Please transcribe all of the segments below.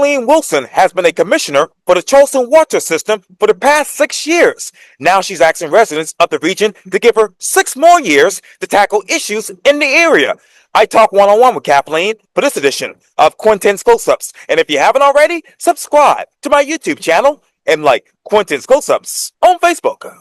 Kathleen Wilson has been a commissioner for the Charleston Water System for the past 6 years. Now she's asking residents of the region to give her 6 more years to tackle issues in the area. I talk one-on-one with Kathleen for this edition of Quintin's Close-Ups. And if you haven't already, subscribe to my YouTube channel and like Quintin's Close-Ups on Facebook.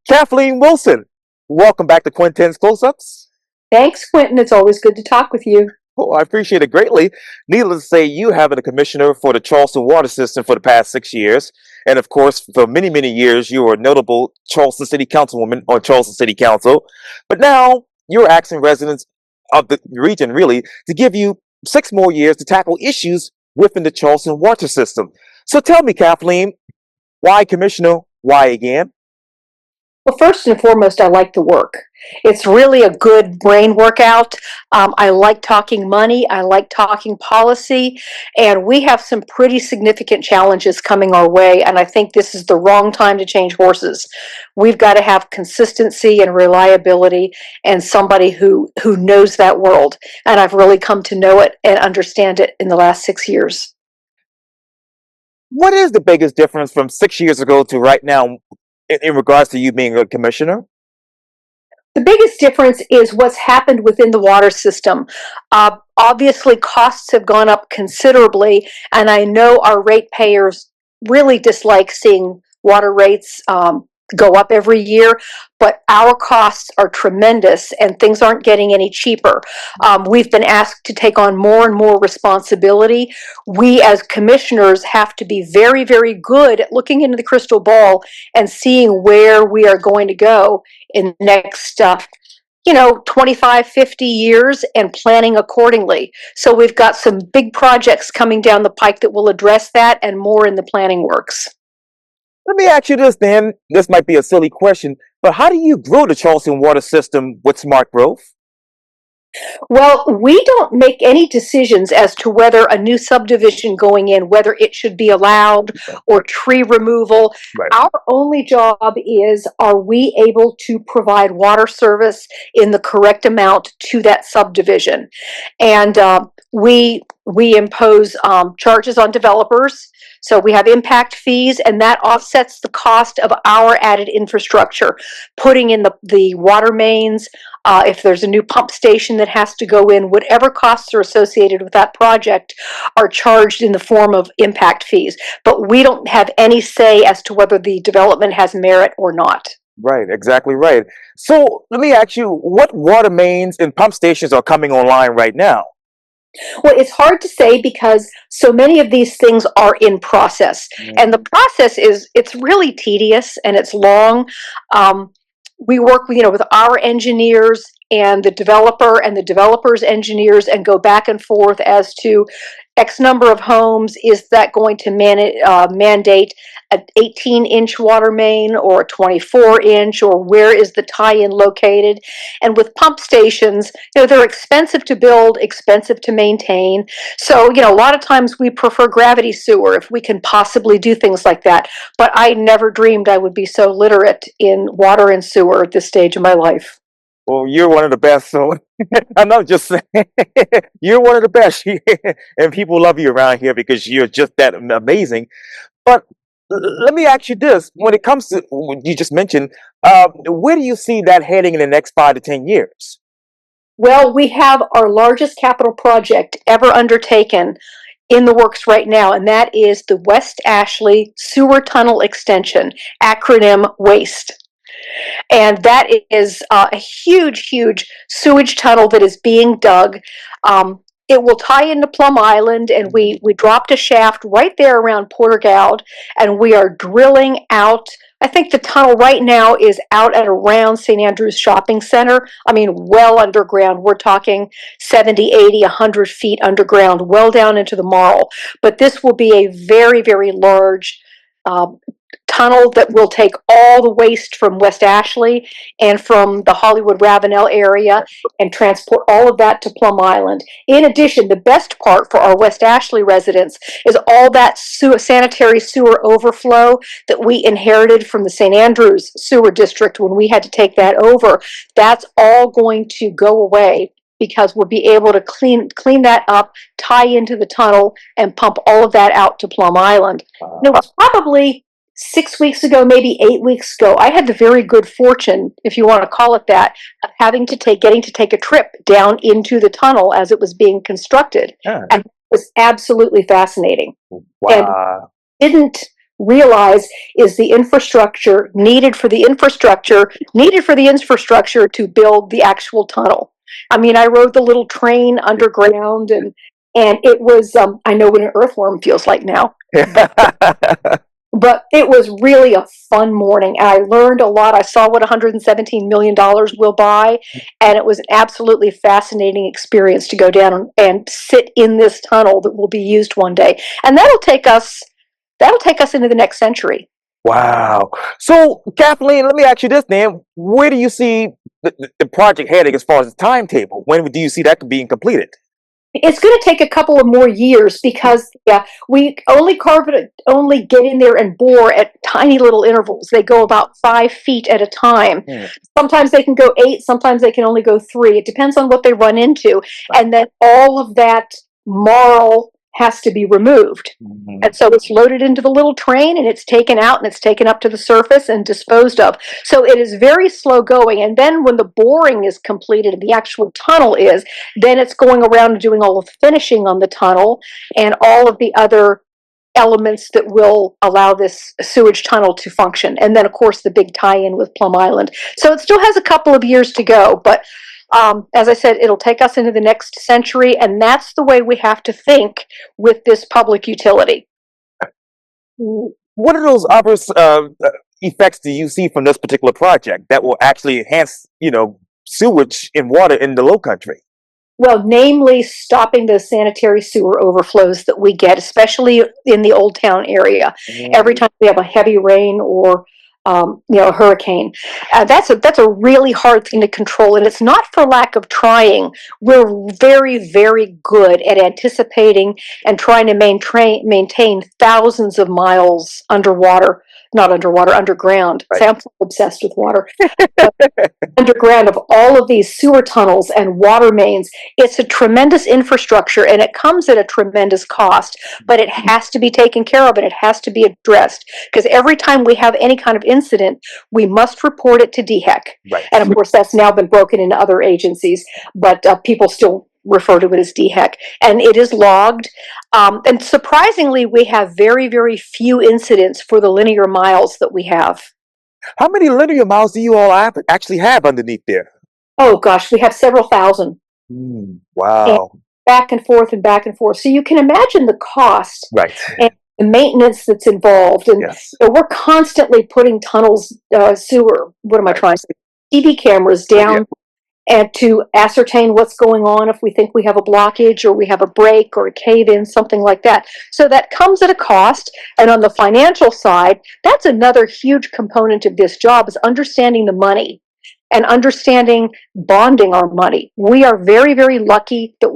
Kathleen Wilson, welcome back to Quintin's Close-Ups. Thanks, Quintin. It's always good to talk with you. Oh, I appreciate it greatly. Needless to say, you have been a commissioner for the Charleston Water System for the past 6 years. And of course, for many, many years, you were a notable Charleston City Councilwoman on Charleston City Council. But now you're asking residents of the region, really, to give you 6 more years to tackle issues within the Charleston Water System. So tell me, Kathleen, why commissioner? Why again? Well, first and foremost, I like the work. It's really a good brain workout. I like talking money. I like talking policy. And we have some pretty significant challenges coming our way. And I think this is the wrong time to change horses. We've got to have consistency and reliability and somebody who knows that world. And I've really come to know it and understand it in the last 6 years. What is the biggest difference from 6 years ago to right now in regards to you being a commissioner? The biggest difference is what's happened within the water system. Obviously, costs have gone up considerably, and I know our ratepayers really dislike seeing water rates go up every year, but our costs are tremendous and things aren't getting any cheaper. We've been asked to take on more and more responsibility. We as commissioners have to be very, very good at looking into the crystal ball and seeing where we are going to go in the next 25, 50 years and planning accordingly. So we've got some big projects coming down the pike that will address that and more in the planning works. Let me ask you this then. This might be a silly question, but how do you grow the Charleston Water System with smart growth? Well, we don't make any decisions as to whether a new subdivision going in, whether it should be allowed or tree removal. Right. Our only job is, are we able to provide water service in the correct amount to that subdivision? And we impose charges on developers. So we have impact fees, and that offsets the cost of our added infrastructure, putting in the water mains. If there's a new pump station that has to go in, whatever costs are associated with that project are charged in the form of impact fees. But we don't have any say as to whether the development has merit or not. Right, exactly right. So let me ask you, what water mains and pump stations are coming online right now? Well, it's hard to say because so many of these things are in process. And the process it's really tedious and it's long. We work with our engineers and the developer and the developer's engineers and go back and forth as to X number of homes. Is that going to mandate an 18-inch water main or a 24-inch, or where is the tie-in located? And with pump stations, they're expensive to build, expensive to maintain. So, a lot of times we prefer gravity sewer if we can possibly do things like that. But I never dreamed I would be so literate in water and sewer at this stage of my life. Well, you're one of the best, so I'm not just saying, you're one of the best, and people love you around here because you're just that amazing. But let me ask you this: when it comes to what you just mentioned, where do you see that heading in the next 5 to 10 years? Well, we have our largest capital project ever undertaken in the works right now, and that is the West Ashley Sewer Tunnel Extension, acronym WASTE. And that is a huge, huge sewage tunnel that is being dug. It will tie into Plum Island, and we dropped a shaft right there around Portergoud, and we are drilling out. I think the tunnel right now is out at around St. Andrew's Shopping Center. I mean, well underground. We're talking 70, 80, 100 feet underground, well down into the marl. But this will be a very, very large tunnel that will take all the waste from West Ashley and from the Hollywood Ravenel area and transport all of that to Plum Island. In addition, the best part for our West Ashley residents is all that sanitary sewer overflow that we inherited from the St. Andrews Sewer District when we had to take that over. That's all going to go away because we'll be able to clean that up, tie into the tunnel, and pump all of that out to Plum Island. It was probably 6 weeks ago, maybe 8 weeks ago. I had the very good fortune, if you want to call it that, of getting to take a trip down into the tunnel as it was being constructed, and it was absolutely fascinating. Wow. And didn't realize is the infrastructure needed for the infrastructure to build the actual tunnel. I mean, I rode the little train underground, and it was I know what an earthworm feels like now, but it was really a fun morning. I learned a lot. I saw what $117 million will buy, and it was an absolutely fascinating experience to go down and sit in this tunnel that will be used one day, and that'll take us into the next century. Wow. So, Kathleen, let me ask you this then. Where do you see the project heading as far as the timetable? When do you see that being completed? It's going to take a couple of more years because we only get in there and bore at tiny little intervals. They go about 5 feet at a time. Sometimes they can go 8, sometimes they can only go 3. It depends on what they run into. And then all of that marl has to be removed. And so it's loaded into the little train, and it's taken out, and it's taken up to the surface and disposed of. So it is very slow going. And then when the boring is completed and the actual tunnel is, then it's going around and doing all the finishing on the tunnel and all of the other elements that will allow this sewage tunnel to function. And then, of course, the big tie-in with Plum Island. So it still has a couple of years to go, but as I said, it'll take us into the next century, and that's the way we have to think with this public utility. What are those other effects do you see from this particular project that will actually enhance, sewage and water in the Low Country? Well, namely stopping the sanitary sewer overflows that we get, especially in the Old Town area. Every time we have a heavy rain or a hurricane, that's a really hard thing to control, and it's not for lack of trying. We're very, very good at anticipating and trying to maintain thousands of miles underground. Right. I'm obsessed with water. Underground of all of these sewer tunnels and water mains. It's a tremendous infrastructure, and it comes at a tremendous cost, but it has to be taken care of, and it has to be addressed, because every time we have any kind of incident, we must report it to DHEC. Right. And of course, that's now been broken into other agencies, but people still refer to it as DHEC, and it is logged. And surprisingly, we have very, very few incidents for the linear miles that we have. How many linear miles do you all actually have underneath there? Oh gosh, we have several thousand. Wow. And back and forth and back and forth. So you can imagine the cost, Right. and the maintenance that's involved. And Yes. we're constantly putting tunnels, what am I trying to say? TV cameras down and to ascertain what's going on if we think we have a blockage or we have a break or a cave-in, something like that. So that comes at a cost. And on the financial side, that's another huge component of this job, is understanding the money and understanding bonding our money. We are very, very lucky that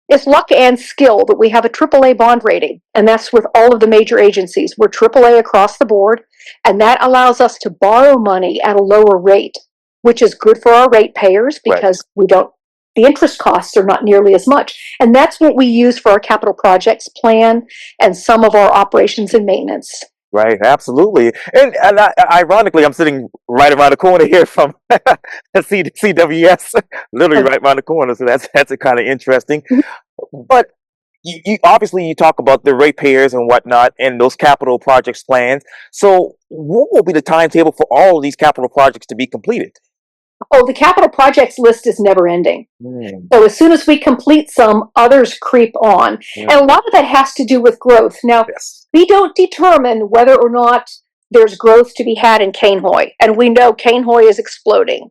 it's luck and skill that we have a AAA bond rating, and that's with all of the major agencies. We're AAA across the board, and that allows us to borrow money at a lower rate, which is good for our ratepayers because the interest costs are not nearly as much. And that's what we use for our capital projects plan and some of our operations and maintenance. Right, absolutely. And ironically, I'm sitting right around the corner here from CWS, literally right around the corner. So that's kind of interesting. But you obviously you talk about the ratepayers and whatnot and those capital projects plans. So what will be the timetable for all of these capital projects to be completed? Oh, the capital projects list is never ending. So as soon as we complete some, others creep on. And a lot of that has to do with growth. Now, we don't determine whether or not there's growth to be had in Cainhoy. And we know Cainhoy is exploding.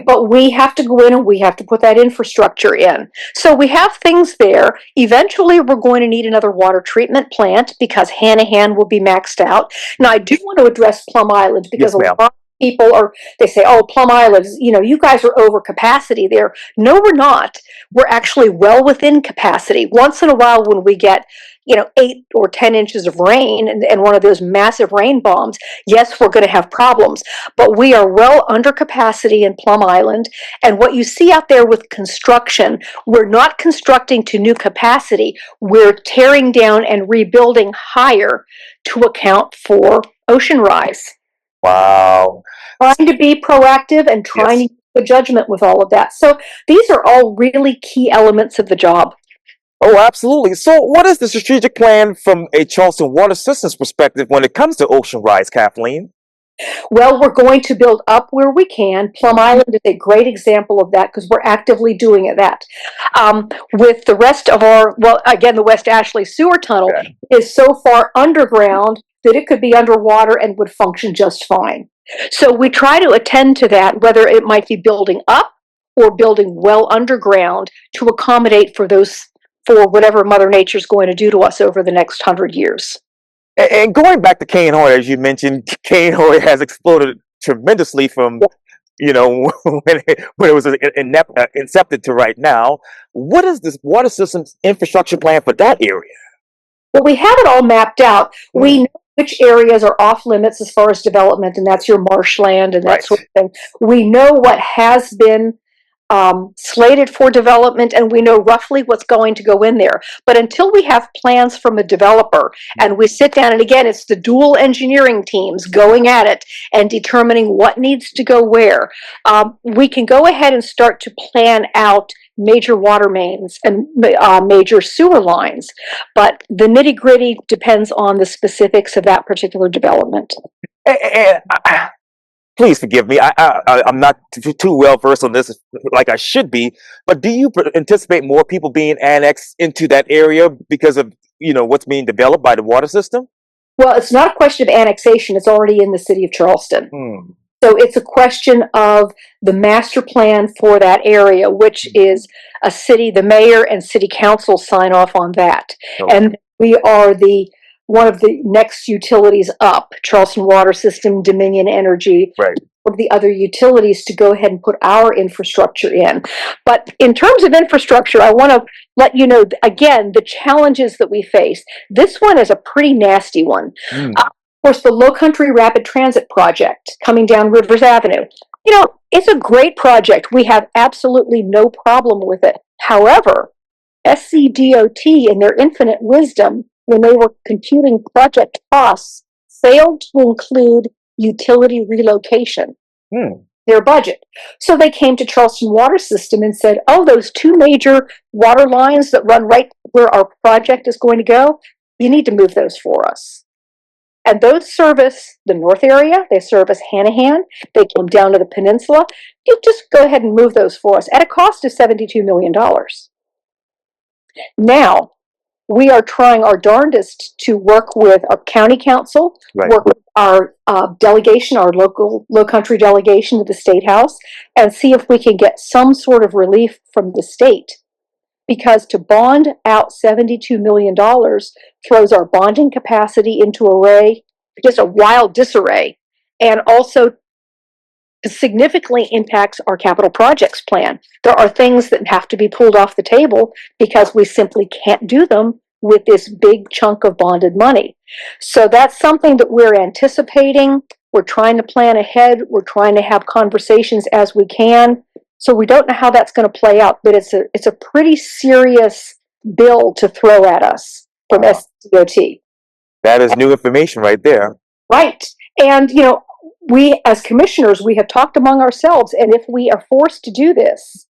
But we have to go in and we have to put that infrastructure in. So we have things there. Eventually, we're going to need another water treatment plant because Hanahan will be maxed out. Now, I do want to address Plum Island because a lot of people they say, oh, Plum Island, you guys are over capacity there. No, we're not. We're actually well within capacity. Once in a while when we get, 8 or 10 inches of rain and one of those massive rain bombs, yes, we're going to have problems. But we are well under capacity in Plum Island. And what you see out there with construction, we're not constructing to new capacity. We're tearing down and rebuilding higher to account for ocean rise. Wow. Trying to be proactive and trying Yes. to use the judgment with all of that. So these are all really key elements of the job. Oh, absolutely. So, what is the strategic plan from a Charleston Water Systems perspective when it comes to ocean rise, Kathleen? Well, we're going to build up where we can. Plum Island is a great example of that because we're actively doing that. With the rest of again, the West Ashley sewer tunnel is so far underground that it could be underwater and would function just fine. So we try to attend to that, whether it might be building up or building well underground to accommodate for whatever Mother Nature's going to do to us over the next 100 years. And going back to Cane Hoy, as you mentioned, Cane Hoy has exploded tremendously from when it was incepted to right now. What is this water systems infrastructure plan for that area? Well, we have it all mapped out. We know which areas are off limits as far as development, and that's your marshland and that sort of thing. We know what has been slated for development, and we know roughly what's going to go in there. But until we have plans from a developer and we sit down, and again, it's the dual engineering teams going at it and determining what needs to go where, we can go ahead and start to plan out major water mains and major sewer lines. But the nitty-gritty depends on the specifics of that particular development. And please forgive me. I'm not too well versed on this like I should be. But do you anticipate more people being annexed into that area because of what's being developed by the water system? Well, it's not a question of annexation. It's already in the city of Charleston. So it's a question of the master plan for that area, which is the mayor and city council sign off on that. And we are one of the next utilities up, Charleston Water System, Dominion Energy, of the other utilities to go ahead and put our infrastructure in. But in terms of infrastructure, I want to let you know, again, the challenges that we face. This one is a pretty nasty one. Of course, the Low Country Rapid Transit Project coming down Rivers Avenue. It's a great project. We have absolutely no problem with it. However, SCDOT, in their infinite wisdom, when they were computing project costs, failed to include utility relocation, their budget. So they came to Charleston Water System and said, those two major water lines that run right where our project is going to go, you need to move those for us. And those service the north area, they service Hanahan, they come down to the peninsula. You just go ahead and move those for us at a cost of $72 million. Now, we are trying our darndest to work with our county council, work with our delegation, our local Low Country delegation at the State House, and see if we can get some sort of relief from the state. Because to bond out $72 million throws our bonding capacity into just a wild disarray, and also significantly impacts our capital projects plan. There are things that have to be pulled off the table because we simply can't do them with this big chunk of bonded money. So that's something that we're anticipating. We're trying to plan ahead. We're trying to have conversations as we can. So we don't know how that's going to play out, but it's a pretty serious bill to throw at us from SDOT. That is new information right there. Right. And, we as commissioners, we have talked among ourselves, and if we are forced to do this,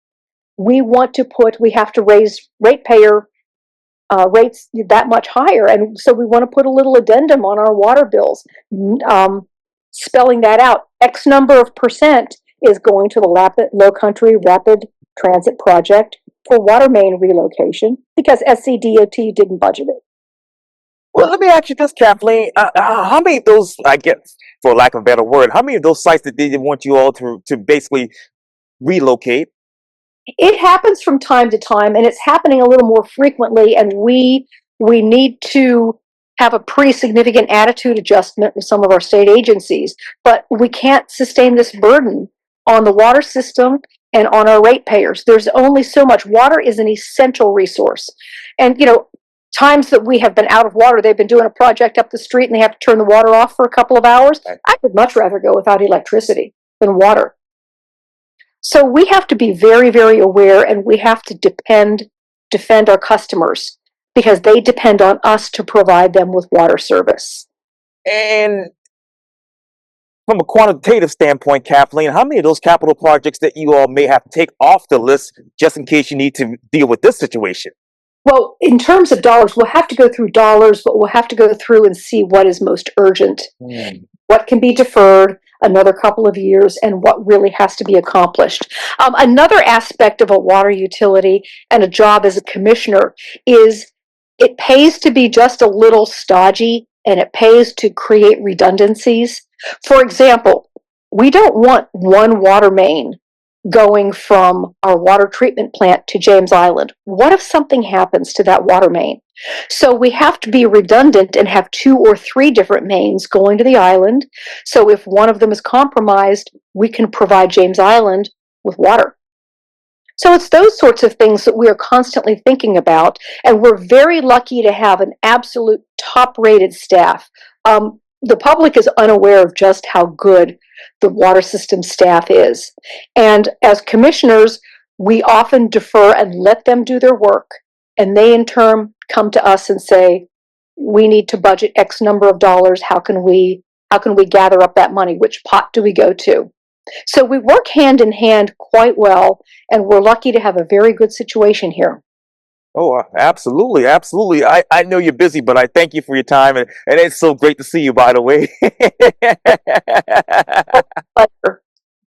we have to raise ratepayer rates that much higher. And so we want to put a little addendum on our water bills, spelling that out. X number of percent is going to the Low Country Rapid Transit Project for water main relocation because SCDOT didn't budget it. Well, let me ask you this, Kathleen. How many of those, I guess, for lack of a better word, how many of those sites that they didn't want you all to basically relocate? It happens from time to time, and it's happening a little more frequently, and we need to have a pretty significant attitude adjustment with some of our state agencies. But we can't sustain this burden on the water system and on our ratepayers. There's only so much. Water is an essential resource. And, times that we have been out of water, they've been doing a project up the street and they have to turn the water off for a couple of hours. I would much rather go without electricity than water. So we have to be very, very aware, and we have to defend our customers because they depend on us to provide them with water service. And from a quantitative standpoint, Kathleen, how many of those capital projects that you all may have to take off the list just in case you need to deal with this situation? Well, in terms of dollars, we'll have to go through dollars, but we'll have to go through and see what is most urgent, what can be deferred another couple of years, and what really has to be accomplished. Another aspect of a water utility and a job as a commissioner is it pays to be just a little stodgy, and it pays to create redundancies. For example, we don't want one water main going from our water treatment plant to James Island. What if something happens to that water main? So we have to be redundant and have 2 or 3 different mains going to the island. So if one of them is compromised, we can provide James Island with water. So it's those sorts of things that we are constantly thinking about, and we're very lucky to have an absolute top-rated staff. The public is unaware of just how good the water system staff is. And as commissioners, we often defer and let them do their work, and they in turn come to us and say, we need to budget X number of dollars. How can we gather up that money? Which pot do we go to? So we work hand in hand quite well, and we're lucky to have a very good situation here. Oh, absolutely, absolutely. I know you're busy, but I thank you for your time, and it's so great to see you, by the way. Pleasure.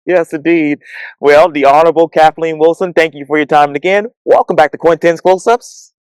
Yes, indeed. Well, the Honorable Kathleen Wilson, thank you for your time. And again, welcome back to Quintin's Close-Ups.